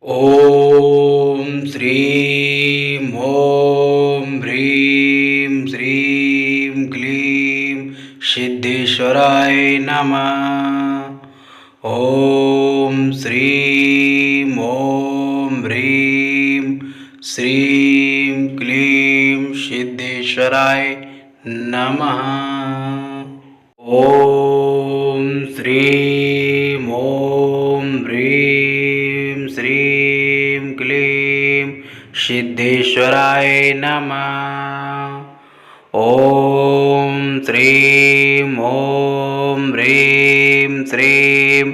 ॐ श्रीं ॐ ह्रीं श्रीं क्लीं सिद्धेश्वराय नमः। ॐ श्रीं ॐ ह्रीं श्रीं क्लीं सिद्धेश्वराय नमः। ॐ श्रीं ॐ ह्रीं श्रीं क्लीं सिद्धेश्वराय नमः। ॐ श्रीं ॐ ह्रीं श्रीं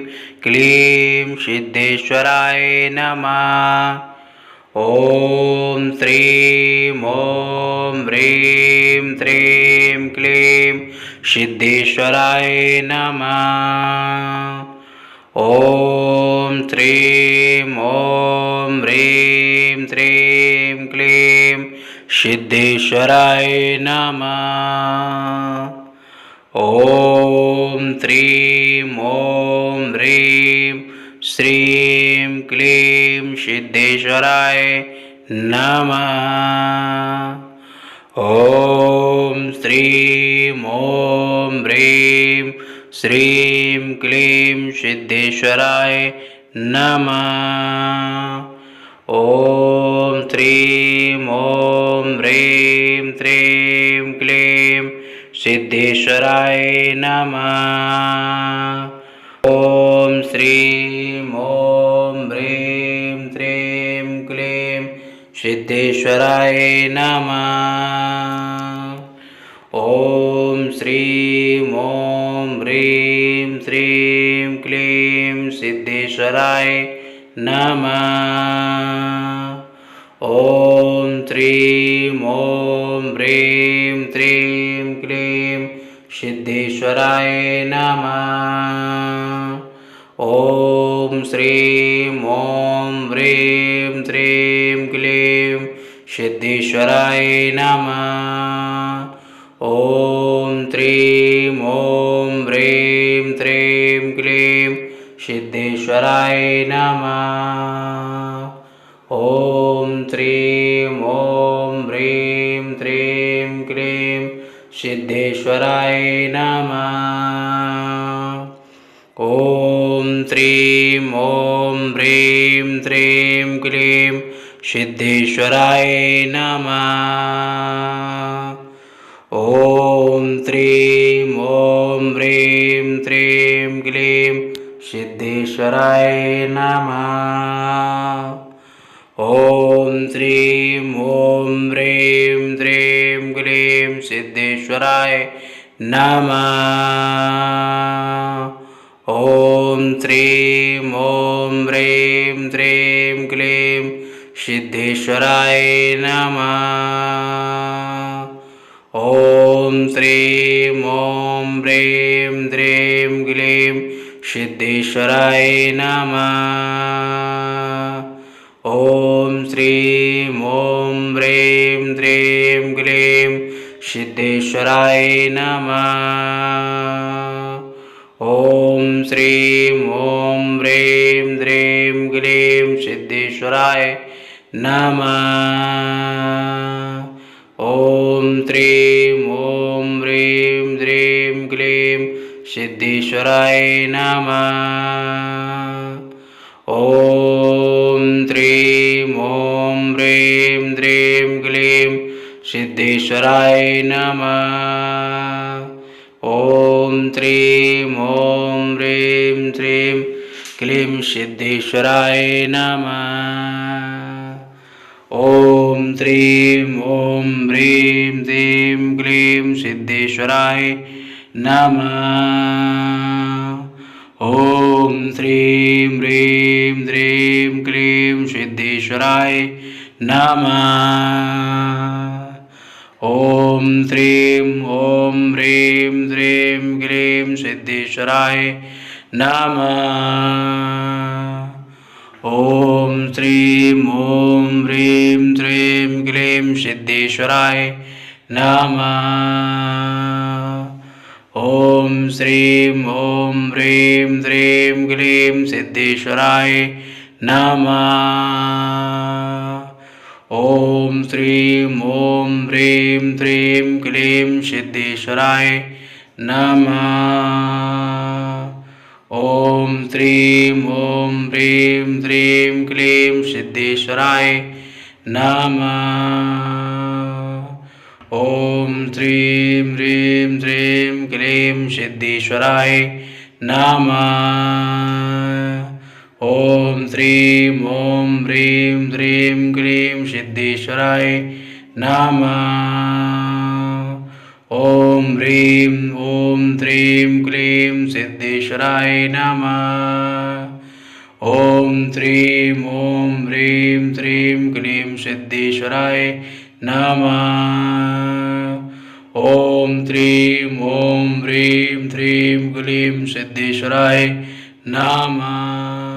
क्लीं सिद्धेश्वराय नमः। ॐ श्रीं ॐ ह्रीं श्रीं क्लीं सिद्धेश्वराय नमः। ॐ श्रीं ॐ ह्रीं श्रीं क्लीं सिद्धेश्वराय नमः। ॐ श्रीं ॐ ह्रीं श्रीं क्लीं सिद्धेश्वराय नमः। ॐ श्रीं ॐ ह्रीं श्रीं क्लीं सिद्धेश्वराय नमः। ॐ श्रीं ॐ ह्रीं श्रीं क्लीं सिद्धेश्वराय नमः। ॐ श्रीं ॐ ह्रीं श्रीं क्लीं सिद्धेश्वराय नमः। ॐ श्रीं ॐ ह्रीं श्रीं क्लीं सिद्धेश्वराय नमः। ॐ श्रीं ॐ ह्रीं श्रीं क्लीं सिद्धेश्वराय नमः। ॐ श्रीं ॐ ह्रीं श्रीं क्लीं सिद्धेश्वराय नमः। ॐ श्रीं ॐ ह्रीं श्रीं क्लीं सिद्धेश्वराय नमः। ॐ श्रीं ॐ ह्रीं श्रीं क्लीं सिद्धेश्वराय नमः। ॐ श्रीं ॐ ह्रीं श्रीं क्लीं सिद्धेश्वराय नमः। ॐ श्रीं ॐ ह्रीं श्रीं क्लीं सिद्धेश्वराय नमः। ॐ श्रीं ॐ ह्रीं श्रीं क्लीं सिद्धेश्वराय नमः। ॐ श्रीं ॐ ह्रीं श्रीं क्लीं सिद्धेश्वराय नमः। ॐ श्रीं ॐ ह्रीं श्रीं क्लीं सिद्धेश्वराय नमः। ॐ श्रीं ॐ ह्रीं श्रीं क्लीं सिद्धेश्वराय नमः। ॐ श्रीं ॐ ह्रीं श्रीं क्लीं सिद्धेश्वराय नमः। ॐ श्रीं ॐ ह्रीं श्रीं क्लीं सिद्धेश्वराय नमः। ॐ श्रीं ॐ ह्रीं श्रीं क्लीं सिद्धेश्वराय नमः। ॐ श्रीं ॐ ह्रीं श्रीं क्लीं सिद्धेश्वराय नमः। ॐ श्रीं ॐ ह्रीं श्रीं क्लीं सिद्धेश्वराय नमः। ॐ श्रीं ह्रीं श्रीं क्लीं सिद्धेश्वराय नमः। ॐ श्रीं ॐ ह्रीं श्रीं क्लीं सिद्धेश्वराय नमः। ॐ श्रीं ॐ ह्रीं श्रीं क्लीं सिद्धेश्वराय नमः। ॐ श्रीं ॐ ह्रीं श्रीं क्लीं सिद्धेश्वराय नमः। ॐ श्रीं ॐ ह्रीं श्रीं क्लीं सिद्धेश्वराय नमः। ॐ श्रीं ॐ ह्रीं श्रीं क्लीं सिद्धेश्वराय नमः। ॐ श्रीं ह्रीं श्रीं क्लीं सिद्धेश्वराय नमः। ॐ श्रीं ॐ ह्रीं श्रीं क्लीं सिद्धेश्वराय नमः। ॐ ह्रीं ॐ श्रीं क्लीं सिद्धेश्वराय नमः। ॐ श्रीं ॐ ह्रीं श्रीं क्लीं सिद्धेश्वराय नमः। ॐ श्रीं ॐ ह्रीं श्रीं क्लीं सिद्धेश्वराय नमः।